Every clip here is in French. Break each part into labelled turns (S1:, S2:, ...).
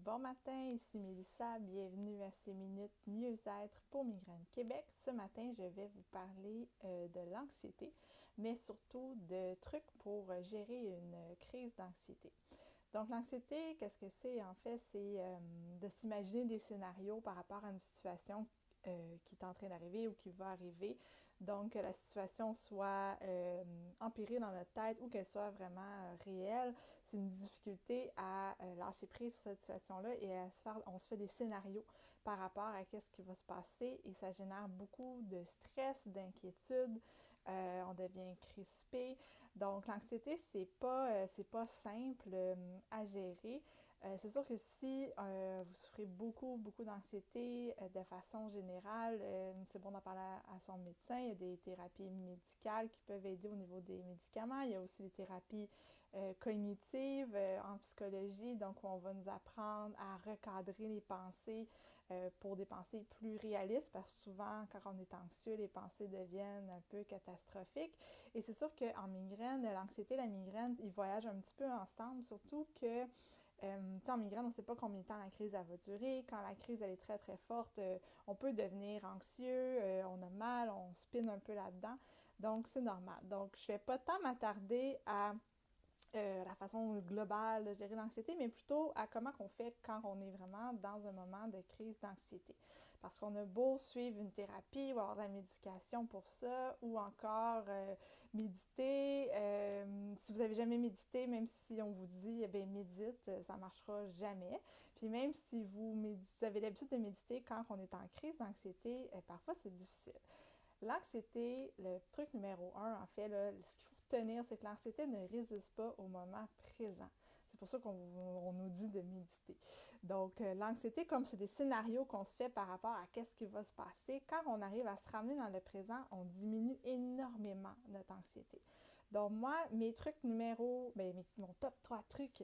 S1: Bon matin, ici Mélissa, bienvenue à ces minutes mieux-être pour Migraine Québec. Ce matin, je vais vous parler de l'anxiété, mais surtout de trucs pour gérer une crise d'anxiété. Donc l'anxiété, qu'est-ce que c'est? En fait, c'est de s'imaginer des scénarios par rapport à une situation qui est en train d'arriver ou qui va arriver. Donc, que la situation soit empirée dans notre tête ou qu'elle soit vraiment réelle, c'est une difficulté à lâcher prise sur cette situation-là et on se fait des scénarios par rapport à ce qui va se passer et ça génère beaucoup de stress, d'inquiétude, on devient crispé. Donc, l'anxiété, c'est pas simple à gérer. C'est sûr que si vous souffrez beaucoup d'anxiété de façon générale, c'est bon d'en parler à son médecin. Il y a des thérapies médicales qui peuvent aider au niveau des médicaments. Il y a aussi des thérapies cognitives en psychologie, donc où on va nous apprendre à recadrer les pensées pour des pensées plus réalistes, parce que souvent, quand on est anxieux, les pensées deviennent un peu catastrophiques. Et c'est sûr qu'en migraine, l'anxiété et la migraine, ils voyagent un petit peu ensemble, surtout que en migraine, on ne sait pas combien de temps la crise elle va durer. Quand la crise elle est très forte, on peut devenir anxieux, on a mal, on spinne un peu là-dedans. Donc, c'est normal. Donc, je ne vais pas tant m'attarder à la façon globale de gérer l'anxiété, mais plutôt à comment on fait quand on est vraiment dans un moment de crise d'anxiété. Parce qu'on a beau suivre une thérapie ou avoir de la médication pour ça, ou encore méditer. Si vous n'avez jamais médité, même si on vous dit, eh bien, médite, ça ne marchera jamais. Puis même si vous avez l'habitude de méditer quand on est en crise d'anxiété, parfois c'est difficile. L'anxiété, le truc numéro un, en fait, là, ce qu'il faut retenir, c'est que l'anxiété ne résiste pas au moment présent. C'est pour ça qu'on nous dit de méditer. Donc, l'anxiété, comme c'est des scénarios qu'on se fait par rapport à qu'est-ce qui va se passer, quand on arrive à se ramener dans le présent, on diminue énormément notre anxiété. Donc, moi, mon top 3 trucs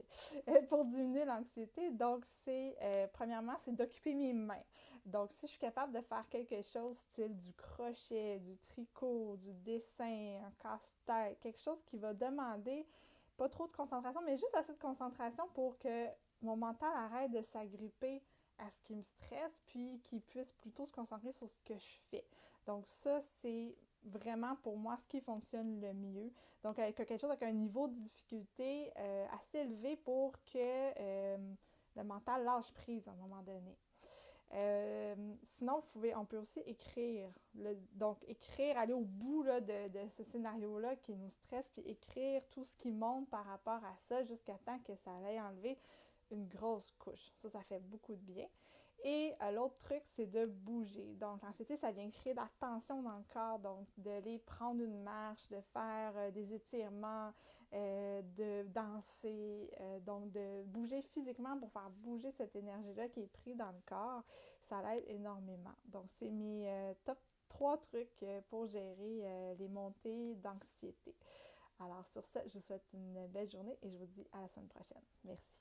S1: pour diminuer l'anxiété, donc, premièrement, c'est d'occuper mes mains. Donc, si je suis capable de faire quelque chose style du crochet, du tricot, du dessin, un casse-tête, quelque chose qui va demander pas trop de concentration, mais juste assez de concentration pour que mon mental arrête de s'agripper à ce qui me stresse, puis qu'il puisse plutôt se concentrer sur ce que je fais. Donc ça, c'est vraiment pour moi ce qui fonctionne le mieux. Donc avec quelque chose avec un niveau de difficulté assez élevé pour que le mental lâche prise à un moment donné. Sinon, on peut aussi écrire. Donc, écrire, aller au bout là, de ce scénario-là qui nous stresse, puis écrire tout ce qui monte par rapport à ça jusqu'à temps que ça aille enlever une grosse couche. Ça fait beaucoup de bien. Et l'autre truc, c'est de bouger. Donc, l'anxiété, ça vient créer de la tension dans le corps. Donc, d'aller prendre une marche, de faire des étirements, de danser. Donc, de bouger physiquement pour faire bouger cette énergie-là qui est prise dans le corps, ça l'aide énormément. Donc, c'est mes top 3 trucs pour gérer les montées d'anxiété. Alors, sur ça, je vous souhaite une belle journée et je vous dis à la semaine prochaine. Merci.